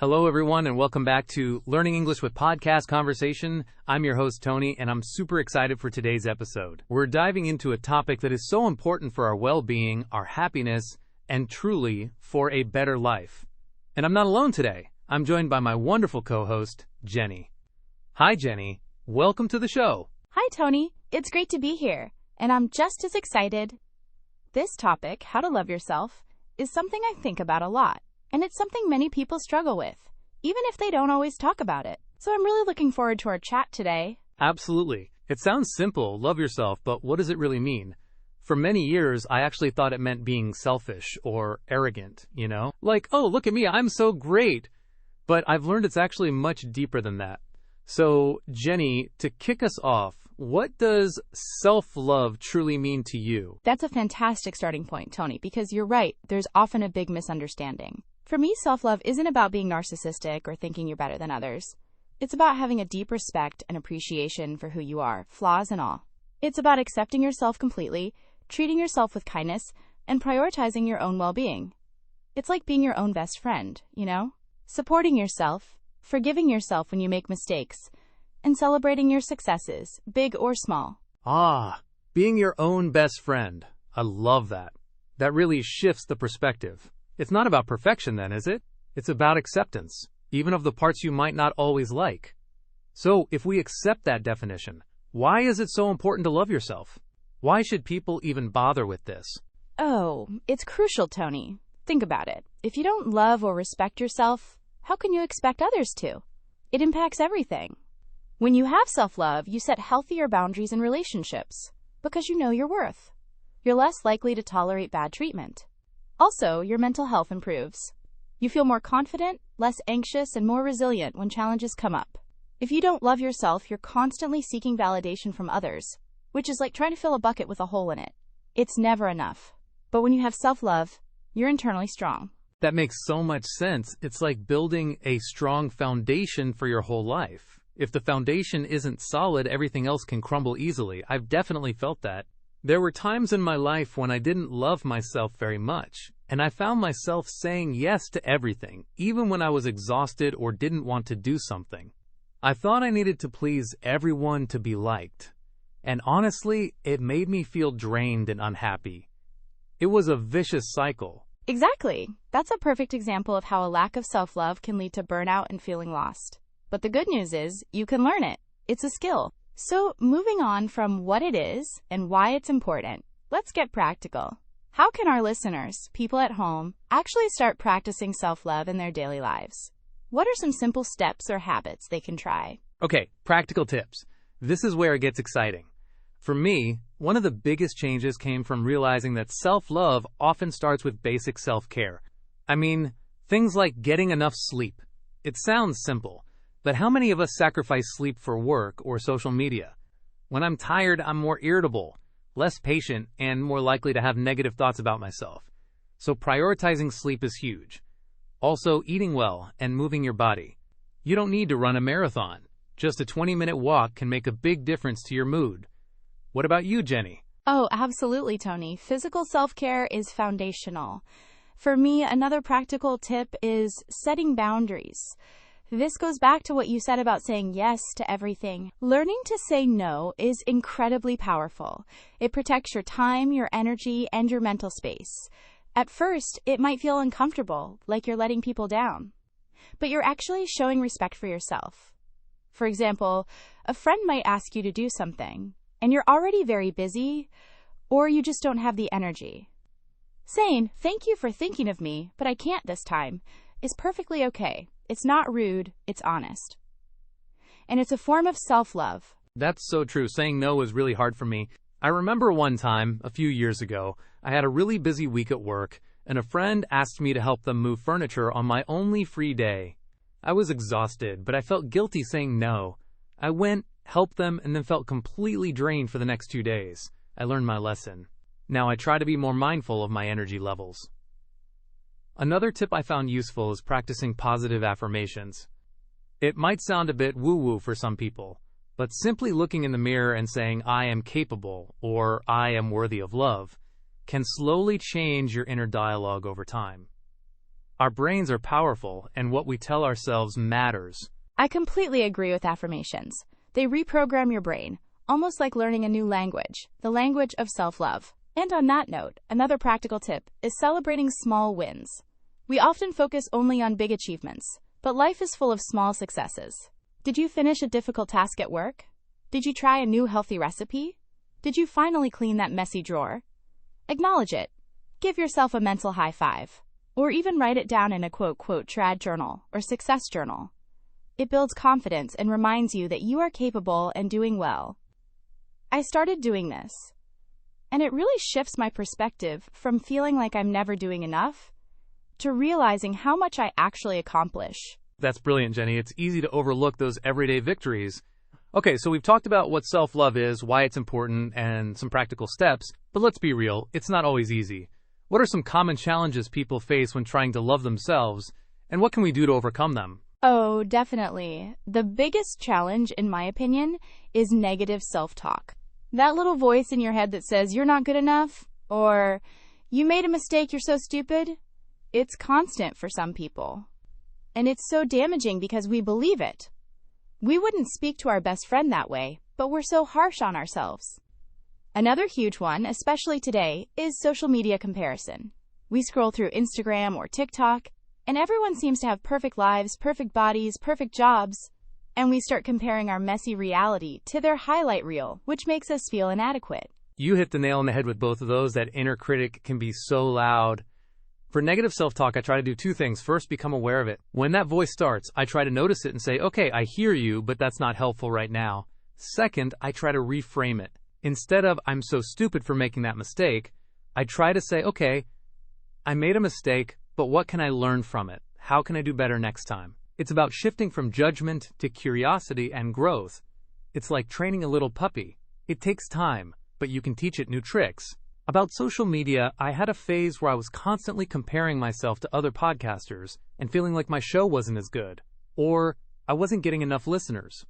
Hello, everyone, and welcome back to Learning English with Podcast Conversation. I'm your host, Tony, and I'm super excited for today's episode. We're diving into a topic that is so important for our well-being, our happiness, and truly for a better life. And I'm not alone today. I'm joined by my wonderful co-host, Jenny. Hi, Jenny. Welcome to the show. Hi, Tony. It's great to be here, and I'm just as excited. This topic, how to love yourself, is something I think about a lot. And it's something many people struggle with, even if they don't always talk about it. So I'm really looking forward to our chat today. Absolutely. It sounds simple, love yourself, but what does it really mean? For many years, I actually thought it meant being selfish or arrogant, Like, oh, look at me, I'm so great. But I've learned it's actually much deeper than that. So, Jenny, to kick us off, what does self-love truly mean to you? That's a fantastic starting point, Tony, because you're right, there's often a big misunderstanding. For me, self-love isn't about being narcissistic or thinking you're better than others. It's about having a deep respect and appreciation for who you are, flaws and all. It's about accepting yourself completely, treating yourself with kindness, and prioritizing your own well-being. It's like being your own best friend, Supporting yourself, forgiving yourself when you make mistakes, and celebrating your successes, big or small. Being your own best friend. I love that. That really shifts the perspective. It's not about perfection then, is it? It's about acceptance, even of the parts you might not always like. So, if we accept that definition, why is it so important to love yourself? Why should people even bother with this? Oh, it's crucial, Tony. Think about it. If you don't love or respect yourself, how can you expect others to? It impacts everything. When you have self-love, you set healthier boundaries in relationships because you know your worth. You're less likely to tolerate bad treatment. Also, your mental health improves. You feel more confident, less anxious, and more resilient when challenges come up. If you don't love yourself, you're constantly seeking validation from others, which is like trying to fill a bucket with a hole in it. It's never enough. But when you have self-love, you're internally strong. That makes so much sense. It's like building a strong foundation for your whole life. If the foundation isn't solid, everything else can crumble easily. I've definitely felt that. There were times in my life when I didn't love myself very much, and I found myself saying yes to everything, even when I was exhausted or didn't want to do something. I thought I needed to please everyone to be liked, and honestly, it made me feel drained and unhappy. It was a vicious cycle. Exactly. That's a perfect example of how a lack of self-love can lead to burnout and feeling lost. But the good news is, you can learn it. It's a skill. So, moving on from what it is and why it's important, let's get practical. How can our listeners, people at home, actually start practicing self-love in their daily lives? What are some simple steps or habits they can try? Okay, practical tips. This is where it gets exciting. For me, one of the biggest changes came from realizing that self-love often starts with basic self-care. I mean, things like getting enough sleep. It sounds simple. But how many of us sacrifice sleep for work or social media? When I'm tired, I'm more irritable, less patient, and more likely to have negative thoughts about myself. So prioritizing sleep is huge. Also, eating well and moving your body. You don't need to run a marathon. Just a 20-minute walk can make a big difference to your mood. What about you, Jenny? Oh, absolutely, Tony. Physical self-care is foundational. For me, another practical tip is setting boundaries. This goes back to what you said about saying yes to everything. Learning to say no is incredibly powerful. It protects your time, your energy, and your mental space. At first, it might feel uncomfortable, like you're letting people down. But you're actually showing respect for yourself. For example, a friend might ask you to do something, and you're already very busy, or you just don't have the energy. Saying, "Thank you for thinking of me, but I can't this time," is perfectly okay. It's not rude, it's honest. And it's a form of self-love. That's so true. Saying no is really hard for me. I remember one time, a few years ago, I had a really busy week at work, and a friend asked me to help them move furniture on my only free day. I was exhausted, but I felt guilty saying no. I went, helped them, and then felt completely drained for the next 2 days. I learned my lesson. Now I try to be more mindful of my energy levels. Another tip I found useful is practicing positive affirmations. It might sound a bit woo-woo for some people, but simply looking in the mirror and saying, "I am capable," or "I am worthy of love," can slowly change your inner dialogue over time. Our brains are powerful, and what we tell ourselves matters. I completely agree with affirmations. They reprogram your brain, almost like learning a new language, the language of self-love. And on that note, another practical tip is celebrating small wins. We often focus only on big achievements, but life is full of small successes. Did you finish a difficult task at work? Did you try a new healthy recipe? Did you finally clean that messy drawer? Acknowledge it. Give yourself a mental high five. Or even write it down in a trad journal or success journal. It builds confidence and reminds you that you are capable and doing well. I started doing this, and it really shifts my perspective from feeling like I'm never doing enough to realizing how much I actually accomplish. That's brilliant, Jenny. It's easy to overlook those everyday victories. Okay, so we've talked about what self-love is, why it's important, and some practical steps, but let's be real, it's not always easy. What are some common challenges people face when trying to love themselves, and what can we do to overcome them? Oh, definitely. The biggest challenge, in my opinion, is negative self-talk. That little voice in your head that says, you're not good enough, or you made a mistake, you're so stupid. It's constant for some people. And it's so damaging because we believe it. We wouldn't speak to our best friend that way, but we're so harsh on ourselves. Another huge one, especially today, is social media comparison. We scroll through Instagram or TikTok, and everyone seems to have perfect lives, perfect bodies, perfect jobs, and we start comparing our messy reality to their highlight reel, which makes us feel inadequate. You hit the nail on the head with both of those. That inner critic can be so loud. For negative self-talk, I try to do two things. First, become aware of it. When that voice starts, I try to notice it and say, okay, I hear you, but that's not helpful right now. Second, I try to reframe it. Instead of, I'm so stupid for making that mistake, I try to say, okay, I made a mistake, but what can I learn from it? How can I do better next time? It's about shifting from judgment to curiosity and growth. It's like training a little puppy. It takes time, but you can teach it new tricks. About social media, I had a phase where I was constantly comparing myself to other podcasters and feeling like my show wasn't as good, or I wasn't getting enough listeners.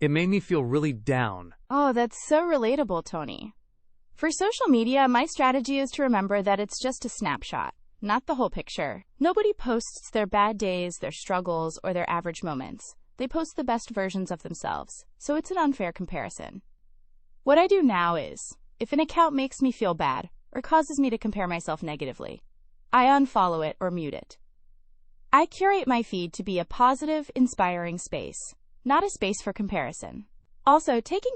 It made me feel really down. Oh, that's so relatable, Tony. For social media, my strategy is to remember that it's just a snapshot, not the whole picture. Nobody posts their bad days, their struggles, or their average moments. They post the best versions of themselves, so it's an unfair comparison. What I do now is, if an account makes me feel bad or causes me to compare myself negatively, I unfollow it or mute it. I curate my feed to be a positive, inspiring space, not a space for comparison. Also, taking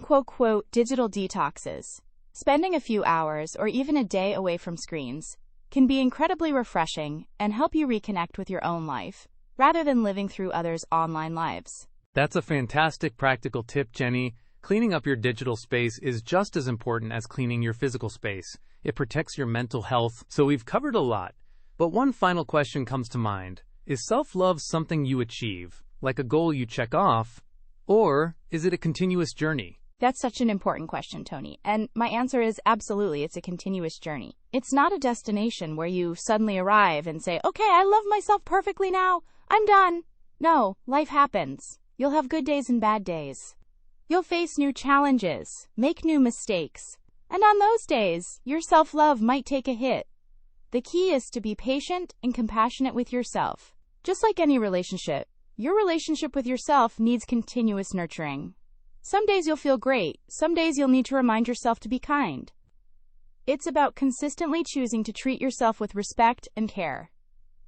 digital detoxes, spending a few hours or even a day away from screens, can be incredibly refreshing and help you reconnect with your own life, rather than living through others' online lives. That's a fantastic practical tip, Jenny. Cleaning up your digital space is just as important as cleaning your physical space. It protects your mental health, so we've covered a lot. But one final question comes to mind. Is self-love something you achieve, like a goal you check off, or is it a continuous journey? That's such an important question, Tony. And my answer is absolutely, it's a continuous journey. It's not a destination where you suddenly arrive and say, okay, I love myself perfectly now, I'm done. No, life happens. You'll have good days and bad days. You'll face new challenges, make new mistakes, and on those days, your self-love might take a hit. The key is to be patient and compassionate with yourself. Just like any relationship, your relationship with yourself needs continuous nurturing. Some days you'll feel great, some days you'll need to remind yourself to be kind. It's about consistently choosing to treat yourself with respect and care,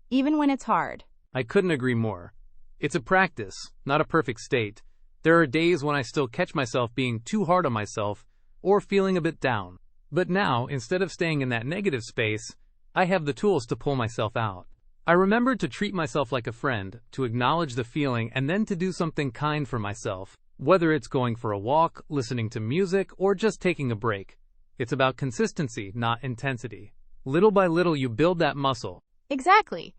even when it's hard. I couldn't agree more. It's a practice, not a perfect state. There are days when I still catch myself being too hard on myself or feeling a bit down. But now, instead of staying in that negative space, I have the tools to pull myself out. I remembered to treat myself like a friend, to acknowledge the feeling, and then to do something kind for myself. Whether it's going for a walk, listening to music, or just taking a break. It's about consistency, not intensity. Little by little, you build that muscle. Exactly.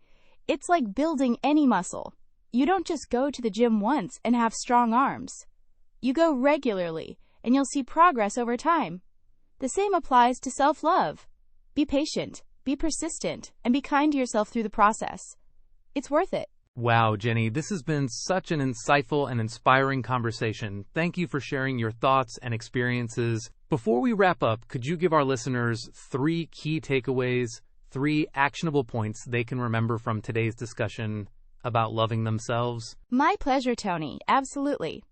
It's like building any muscle. You don't just go to the gym once and have strong arms. You go regularly, and you'll see progress over time. The same applies to self-love. Be patient, be persistent, and be kind to yourself through the process. It's worth it. Wow, Jenny, this has been such an insightful and inspiring conversation. Thank you for sharing your thoughts and experiences. Before we wrap up, could you give our listeners 3 key takeaways? 3 actionable points they can remember from today's discussion about loving themselves? My pleasure, Tony. Absolutely.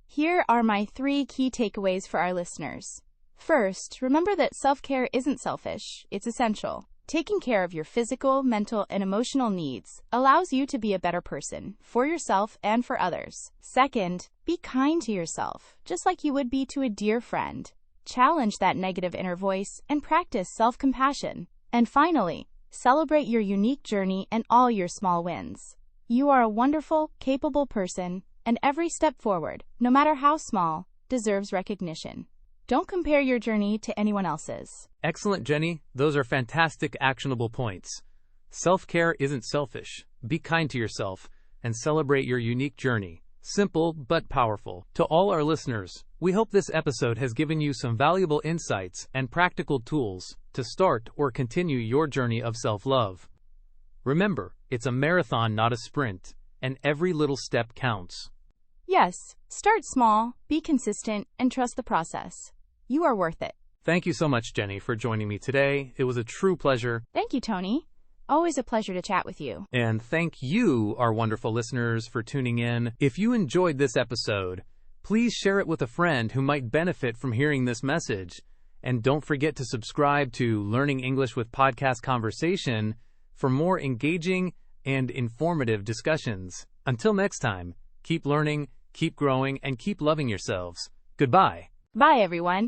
Here are my 3 key takeaways for our listeners. First, remember that self-care isn't selfish, it's essential. Taking care of your physical, mental, and emotional needs allows you to be a better person for yourself and for others. Second, be kind to yourself, just like you would be to a dear friend. Challenge that negative inner voice and practice self-compassion. And finally, celebrate your unique journey and all your small wins. You are a wonderful, capable person, and every step forward, no matter how small, deserves recognition. Don't compare your journey to anyone else's. Excellent, Jenny. Those are fantastic, actionable points. Self-care isn't selfish. Be kind to yourself and celebrate your unique journey. Simple but powerful. To all our listeners, we hope this episode has given you some valuable insights and practical tools to start or continue your journey of self-love. Remember, it's a marathon, not a sprint, and every little step counts. Yes, start small, be consistent, and trust the process. You are worth it. Thank you so much, Jenny, for joining me today. It was a true pleasure. Thank you, Tony. Always a pleasure to chat with you. And thank you, our wonderful listeners, for tuning in. If you enjoyed this episode, please share it with a friend who might benefit from hearing this message. And don't forget to subscribe to Learning English with Podcast Conversation for more engaging and informative discussions. Until next time, keep learning, keep growing, and keep loving yourselves. Goodbye. Bye, everyone.